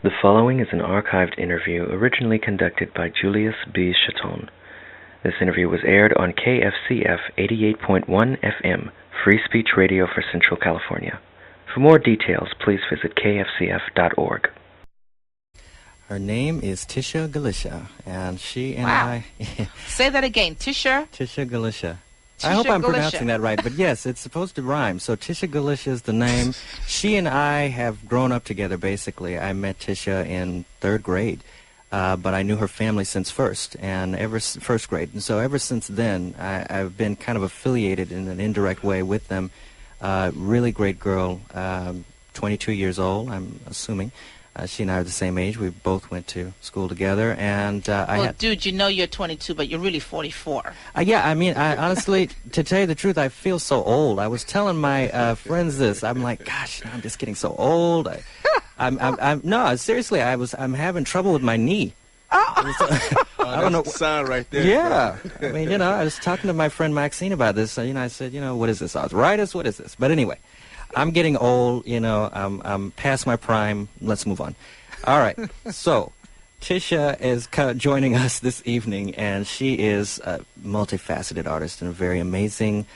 The following is an archived interview originally conducted by Julius Chatton. This interview was aired on KFCF 88.1FM, Free Speech Radio for Central California. For more details, please visit kfcf.org. Her name is Tisha Galicia, and she and Wow. Say that again. Tisha Galicia. I hope I'm pronouncing that right, but yes, it's supposed to rhyme. So Tisha Galicia is the name. She and I have grown up together, basically. I met Tisha in third grade, but I knew her family since first grade. And so ever since then, I've been kind of affiliated in an indirect way with them. Really great girl, 22 years old, I'm assuming. She and I are the same age. We both went to school together, and dude, you know you're 22, but you're really 44. Yeah, I mean, honestly, to tell you the truth, I feel so old. I was telling my friends this. I'm like, gosh, I'm just getting so old. No, seriously, I'm having trouble with my knee. I don't know. Sign right there. Yeah, I mean, I was talking to my friend Maxine about this. I said, what is this, arthritis? What is this? But anyway. I'm getting old, I'm past my prime. Let's move on. All right. So, Tisha is joining us this evening, and she is a multifaceted artist and a very amazing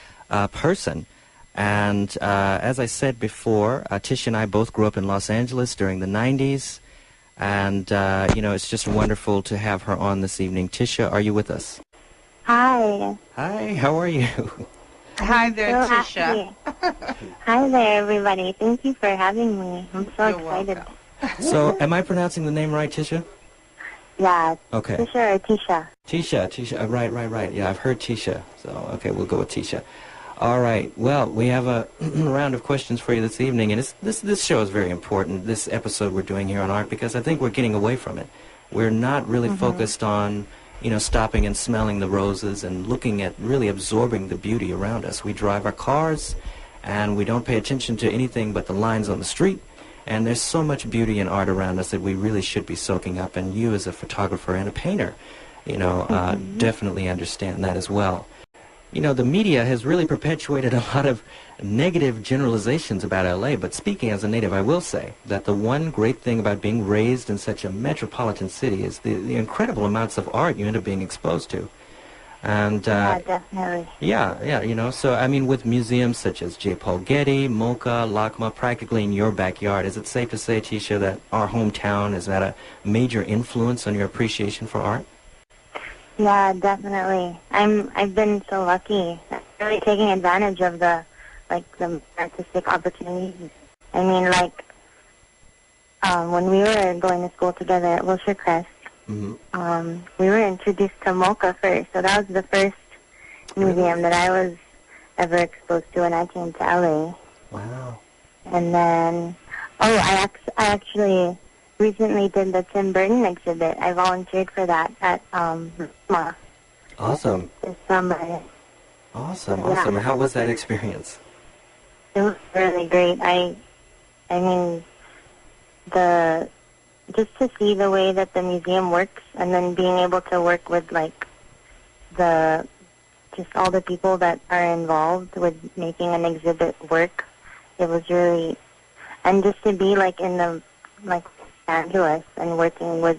person. And as I said before, Tisha and I both grew up in Los Angeles during the 90s. And, it's just wonderful to have her on this evening. Tisha, are you with us? Hi. Hi, how are you? Hi there, so Tisha. Hi there, everybody. Thank you for having me. I'm so You're excited. welcome. So, am I pronouncing the name right, Tisha? Yeah. Okay. Tisha or Tisha? Tisha. Right. Yeah, I've heard Tisha. So, okay, we'll go with Tisha. All right. Well, we have a round of questions for you this evening, and this show is very important, this episode we're doing here on art, because I think we're getting away from it. We're not really focused on stopping and smelling the roses and looking at really absorbing the beauty around us. We drive our cars, and we don't pay attention to anything but the lines on the street, and there's so much beauty and art around us that we really should be soaking up, and you as a photographer and a painter, definitely understand that as well. The media has really perpetuated a lot of negative generalizations about L.A., but speaking as a native, I will say that the one great thing about being raised in such a metropolitan city is the incredible amounts of art you end up being exposed to. And yeah, definitely. Yeah, so, I mean, with museums such as J. Paul Getty, MoCA, LACMA, practically in your backyard, is it safe to say, Tisha, that our hometown has had a major influence on your appreciation for art? Yeah, definitely. I've been so lucky. I'm really taking advantage of the artistic opportunities. I mean, when we were going to school together at Wilshire Crest, we were introduced to MoCA first. So that was the first museum that I was ever exposed to when I came to LA. Wow. And then, I actually recently did the Tim Burton exhibit. I volunteered for that at MoCA. Awesome. This summer. Awesome. Yeah. How was that experience? It was really great. I mean, just to see the way that the museum works, and then being able to work with just all the people that are involved with making an exhibit work. It was really, and just to be in the Angeles and working with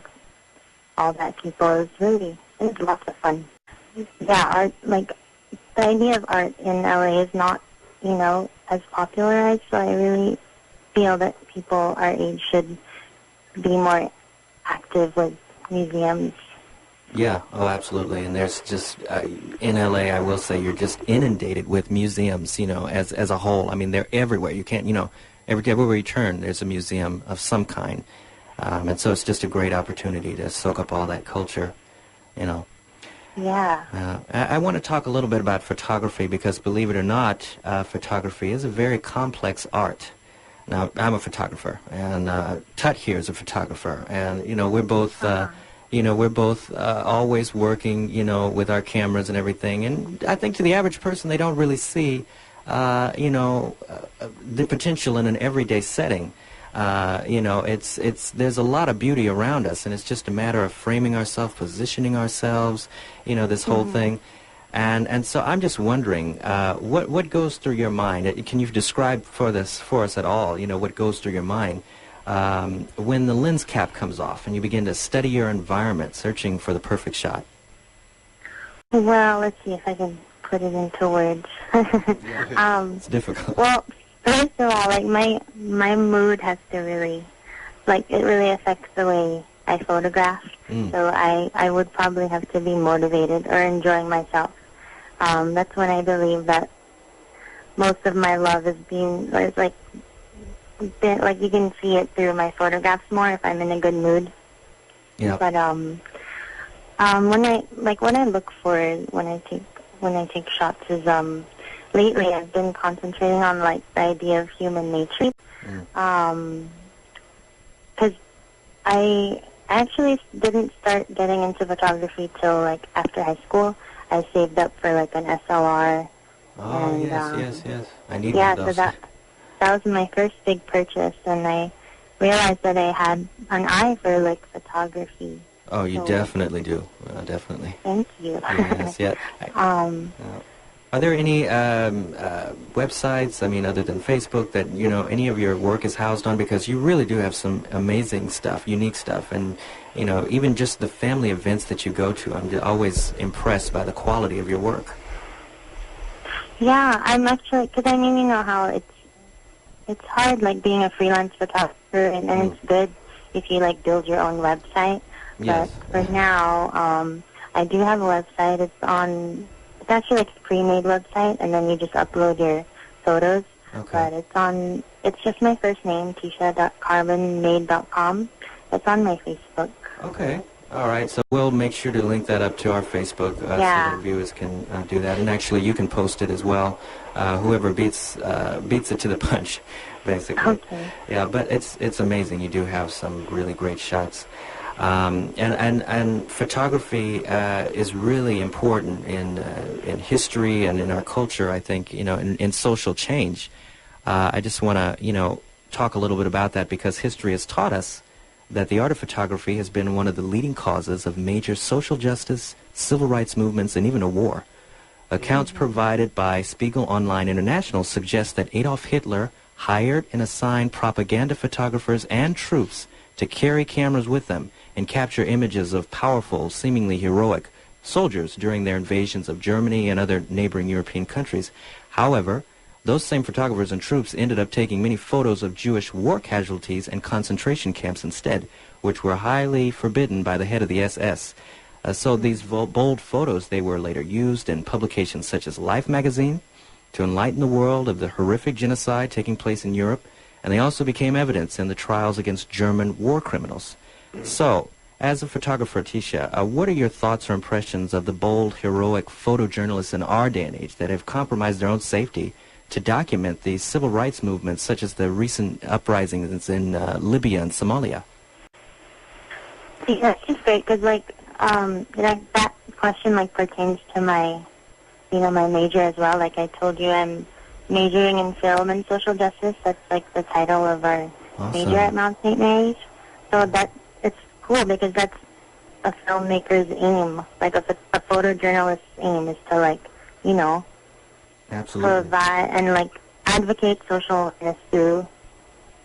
all that people it was lots of fun. Yeah, art, the idea of art in LA is not, as popularized, so I really feel that people our age should be more active with museums. Yeah, absolutely. And there's just, in LA, I will say, you're just inundated with museums, as a whole. I mean, they're everywhere. You can't, everywhere you turn, there's a museum of some kind. And so it's just a great opportunity to soak up all that culture, Yeah. I want to talk a little bit about photography because, believe it or not, photography is a very complex art. Now, I'm a photographer, and Tut here is a photographer, and we're both, always working, with our cameras and everything. And I think to the average person, they don't really see, the potential in an everyday setting. There's a lot of beauty around us, and it's just a matter of framing ourselves, positioning ourselves, this whole thing. And so I'm just wondering, what goes through your mind? Can you describe for us at all, what goes through your mind when the lens cap comes off and you begin to study your environment, searching for the perfect shot? Well, let's see if I can put it into words. It's difficult. Well, first of all, like my mood has to really, like it really affects the way I photograph. So I would probably have to be motivated or enjoying myself. That's when I believe that most of my love is being, or it's like you can see it through my photographs more if I'm in a good mood. Yeah. But when I look for when I take shots is lately I've been concentrating on like the idea of human nature. Because I actually didn't start getting into photography till like after high school. I saved up for like an SLR. Oh, and, yes. I need yeah, one of those. so that was my first big purchase, and I realized that I had an eye for like photography. Oh, you definitely do. Definitely. Thank you. Yes, yeah. Are there any websites, I mean, other than Facebook, that, you know, any of your work is housed on? Because you really do have some amazing stuff, unique stuff, and, you know, even just the family events that you go to, I'm always impressed by the quality of your work. Yeah, I'm actually, because I mean, you know how it's hard, like, being a freelance photographer, and it's good if you, like, build your own website. Yes. But for now, I do have a website. It's actually like a pre-made website, and then you just upload your photos. Okay. But it's just my first name, tisha.carbonmade.com. It's on my Facebook. Okay. All right. So we'll make sure to link that up to our Facebook so that viewers can do that. And actually, you can post it as well. Whoever beats it to the punch, basically. Okay. Yeah, but it's amazing. You do have some really great shots. And photography is really important in history and in our culture, I think, you know, in social change. I just want to, you know, talk a little bit about that, because history has taught us that the art of photography has been one of the leading causes of major social justice, civil rights movements, and even a war. Accounts provided by Spiegel Online International suggest that Adolf Hitler hired and assigned propaganda photographers and troops to carry cameras with them and capture images of powerful, seemingly heroic soldiers during their invasions of Germany and other neighboring European countries. However, those same photographers and troops ended up taking many photos of Jewish war casualties and concentration camps instead, which were highly forbidden by the head of the SS. So these bold photos, they were later used in publications such as Life magazine to enlighten the world of the horrific genocide taking place in Europe, and they also became evidence in the trials against German war criminals. So, as a photographer, Tisha, what are your thoughts or impressions of the bold, heroic photojournalists in our day and age that have compromised their own safety to document these civil rights movements, such as the recent uprisings in Libya and Somalia? Yeah, it's great, because, that question, pertains to my major as well. Like I told you, I'm majoring in film and social justice. That's, the title of our major at Mount St. Mary's. So it's cool, because that's a filmmaker's aim. Like, a photojournalist's aim is to, Absolutely. provide and advocate social awareness through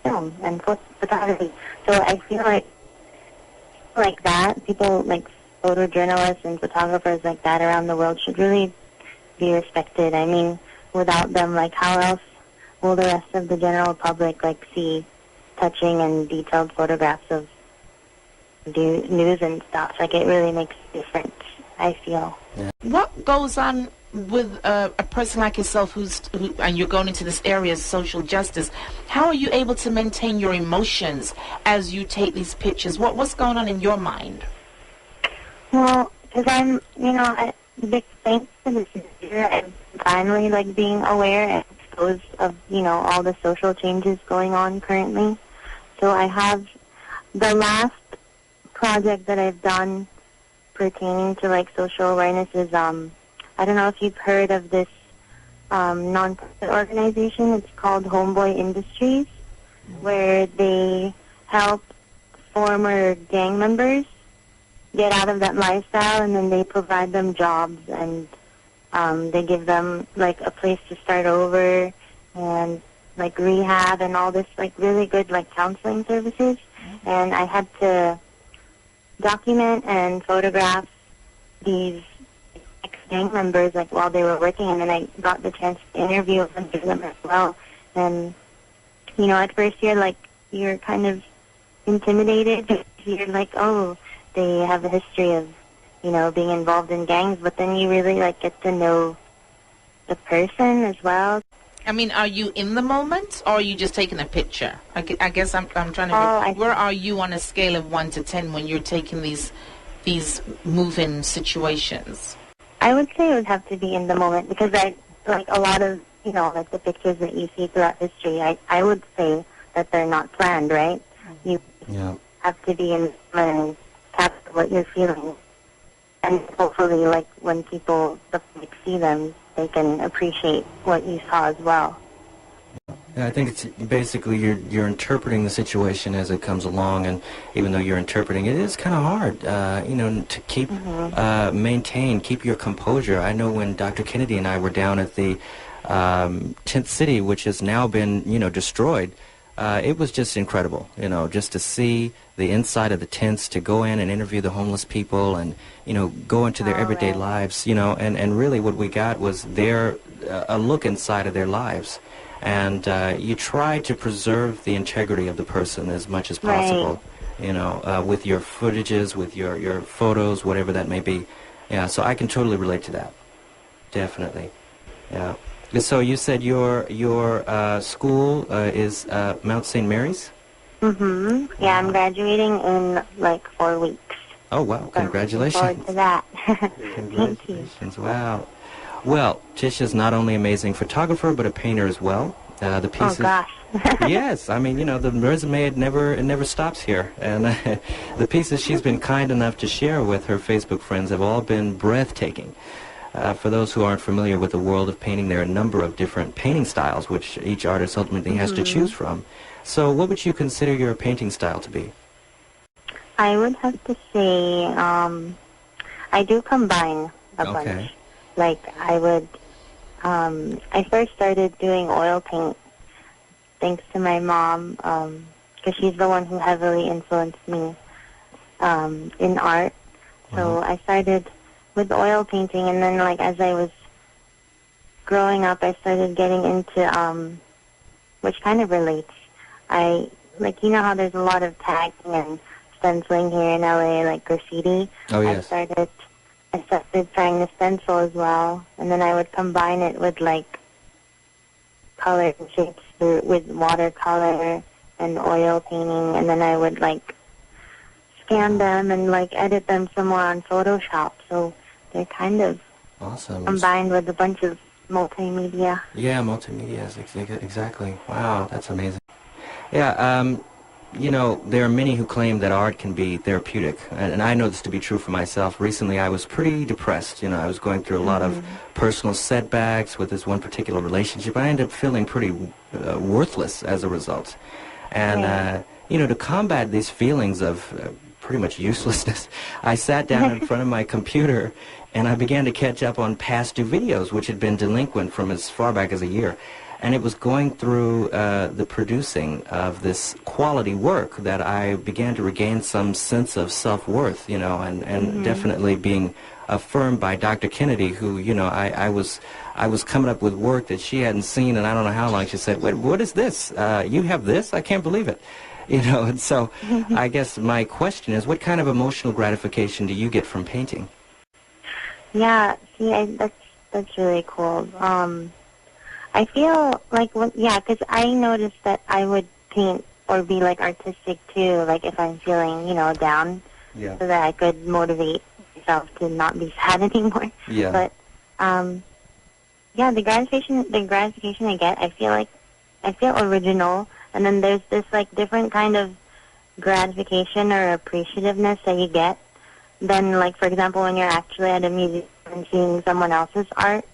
film and photography. So I feel like that people photojournalists and photographers like that around the world should really be respected. I mean, without them, how else will the rest of the general public see touching and detailed photographs of news and stuff? It really makes a difference, I feel. Yeah. What goes on with a person like yourself who and you're going into this area of social justice? How are you able to maintain your emotions as you take these pictures? What's going on in your mind? Well, because I'm, thanks to this year, I'm finally being aware and exposed of all the social changes going on currently. So I have the last project that I've done pertaining to social awareness is I don't know if you've heard of this non-profit organization. It's called Homeboy Industries, where they help former gang members get out of that lifestyle, and then they provide them jobs, and they give them a place to start over, and like rehab and all this like really good like counseling services, and I had to document and photograph these ex-gang members like while they were working, and then I got the chance to interview them as well. And you know, at first you're kind of intimidated. You're like, oh, they have a history of, you know, being involved in gangs, but then you really like get to know the person as well. I mean, are you in the moment, or are you just taking a picture? I guess I'm trying to. Where are you on a scale of 1 to 10 when you're taking these move-in situations? I would say it would have to be in the moment, because I like a lot of, you know, like the pictures that you see throughout history. I would say that they're not planned, right? You have to be in the moment and capture what you're feeling, and hopefully, like when people like, see them, they can appreciate what you saw as well. Yeah, I think it's basically you're interpreting the situation as it comes along, and even though you're interpreting it, is kind of hard, you know, to keep keep your composure. I know when Dr. Kennedy and I were down at the 10th City, which has now been, you know, destroyed. It was just incredible, you know, just to see the inside of the tents, to go in and interview the homeless people and, you know, go into their everyday lives, you know, and really what we got was a look inside of their lives. And you try to preserve the integrity of the person as much as possible, you know, with your footages, with your photos, whatever that may be. Yeah, so I can totally relate to that. Definitely. Yeah. So you said your school is Mount St. Mary's? Mm-hmm. Yeah, I'm graduating in like 4 weeks. Oh, wow. Congratulations. I'm looking forward to that. Congratulations. Wow. Well, Tisha's not only an amazing photographer, but a painter as well. The pieces, oh, gosh. Yes, I mean, you know, the resume, it never stops here. And the pieces she's been kind enough to share with her Facebook friends have all been breathtaking. For those who aren't familiar with the world of painting, there are a number of different painting styles which each artist ultimately has to choose from. So what would you consider your painting style to be? I would have to say I do combine a bunch. Like I would, I first started doing oil paint thanks to my mom, because she's the one who heavily influenced me in art. So I started with oil painting, and then like as I was growing up, I started getting into which kind of relates. I like, you know how there's a lot of tagging and stenciling here in LA, like graffiti. Oh yes. I started trying to stencil as well, and then I would combine it with like color and shapes with watercolor and oil painting, and then I would like scan them and like edit them somewhere on Photoshop. So they're kind of combined with a bunch of multimedia. Yeah, multimedia, exactly. Wow, that's amazing. Yeah, you know, there are many who claim that art can be therapeutic, and I know this to be true for myself. Recently, I was pretty depressed. You know, I was going through a lot of personal setbacks with this one particular relationship. I ended up feeling pretty worthless as a result. And, you know, to combat these feelings of pretty much uselessness, I sat down in front of my computer and I began to catch up on past due videos, which had been delinquent from as far back as a year. And it was going through the producing of this quality work that I began to regain some sense of self-worth, you know, and definitely being affirmed by Dr. Kennedy, who, you know, I was coming up with work that she hadn't seen in I don't know how long. She said, "Wait, what is this? You have this? I can't believe it." You know, and so I guess my question is, what kind of emotional gratification do you get from painting? Yeah, see, that's really cool. I feel like, because I noticed that I would paint or be, like, artistic, too, like, if I'm feeling, you know, down, so that I could motivate myself to not be sad anymore. Yeah. But, the gratification I get, I feel original, and then there's this, like, different kind of gratification or appreciativeness that you get than, like, for example, when you're actually at a museum and seeing someone else's art.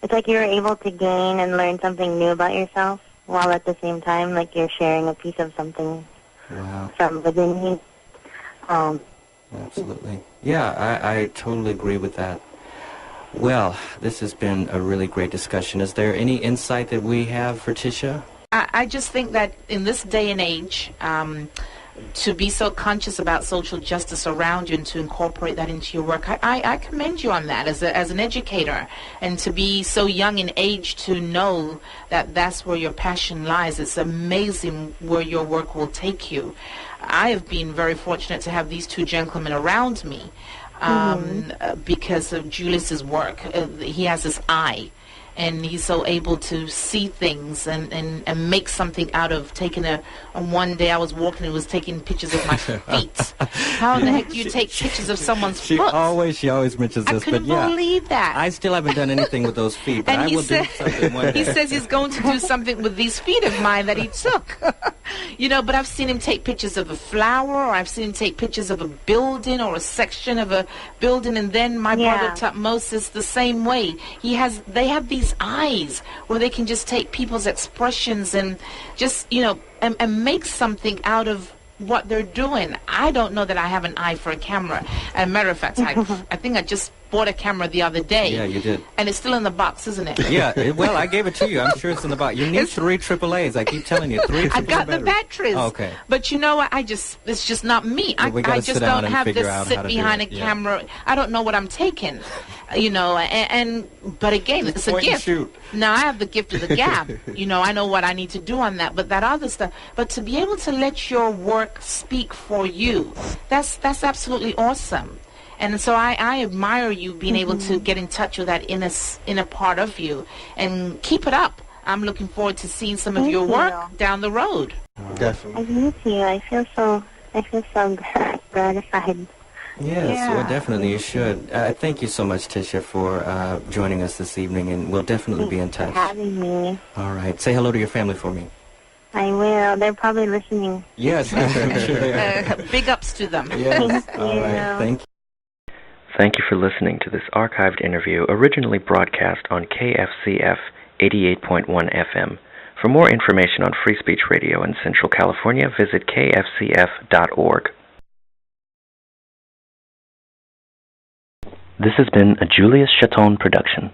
It's like you're able to gain and learn something new about yourself, while at the same time, like, you're sharing a piece of something from within you. Absolutely. Yeah, I totally agree with that. Well, this has been a really great discussion. Is there any insight that we have for Tisha? I just think that in this day and age, to be so conscious about social justice around you and to incorporate that into your work, I commend you on that as an educator, and to be so young in age to know that that's where your passion lies. It's amazing where your work will take you. I have been very fortunate to have these two gentlemen around me because of Julius's work. He has this eye, and he's so able to see things and make something out of taking one day I was walking and was taking pictures of my feet. How in the heck do you take pictures of someone's foot? She always mentions this, I couldn't believe that. I still haven't done anything with those feet, but I will do something one day. He says he's going to do something with these feet of mine that he took. But I've seen him take pictures of a flower, or I've seen him take pictures of a building or a section of a building, and then my brother Tutmos is the same way. They have these eyes where they can just take people's expressions and just, and make something out of what they're doing. I don't know that I have an eye for a camera. As a matter of fact, I think I just bought a camera the other day. Yeah, you did. And it's still in the box, isn't it? Yeah, well, I gave it to you. I'm sure it's in the box. You need 3 AAAs. I keep telling you, 3 AAA I got the batteries. Oh, okay. But you know what? it's just not me. I just don't have to sit behind a camera. I don't know what I'm taking. But again, it's a gift. Now I have the gift of the gab. I know what I need to do on that, but that other stuff. But to be able to let your work speak for you, that's absolutely awesome. And so I admire you being able to get in touch with that inner part of you, and keep it up. I'm looking forward to seeing some of your work down the road. Definitely. Me too. I feel so gratified. Yes, well, definitely you should. Thank you so much, Tisha, for joining us this evening, and we'll definitely be in touch. Thanks for having me. All right. Say hello to your family for me. I will. They're probably listening. Yes, I'm sure they are. Big ups to them. Yes. All right. Thank you. Thank you for listening to this archived interview originally broadcast on KFCF 88.1 FM. For more information on Free Speech Radio in Central California, visit kfcf.org. This has been a Julius Chatton production.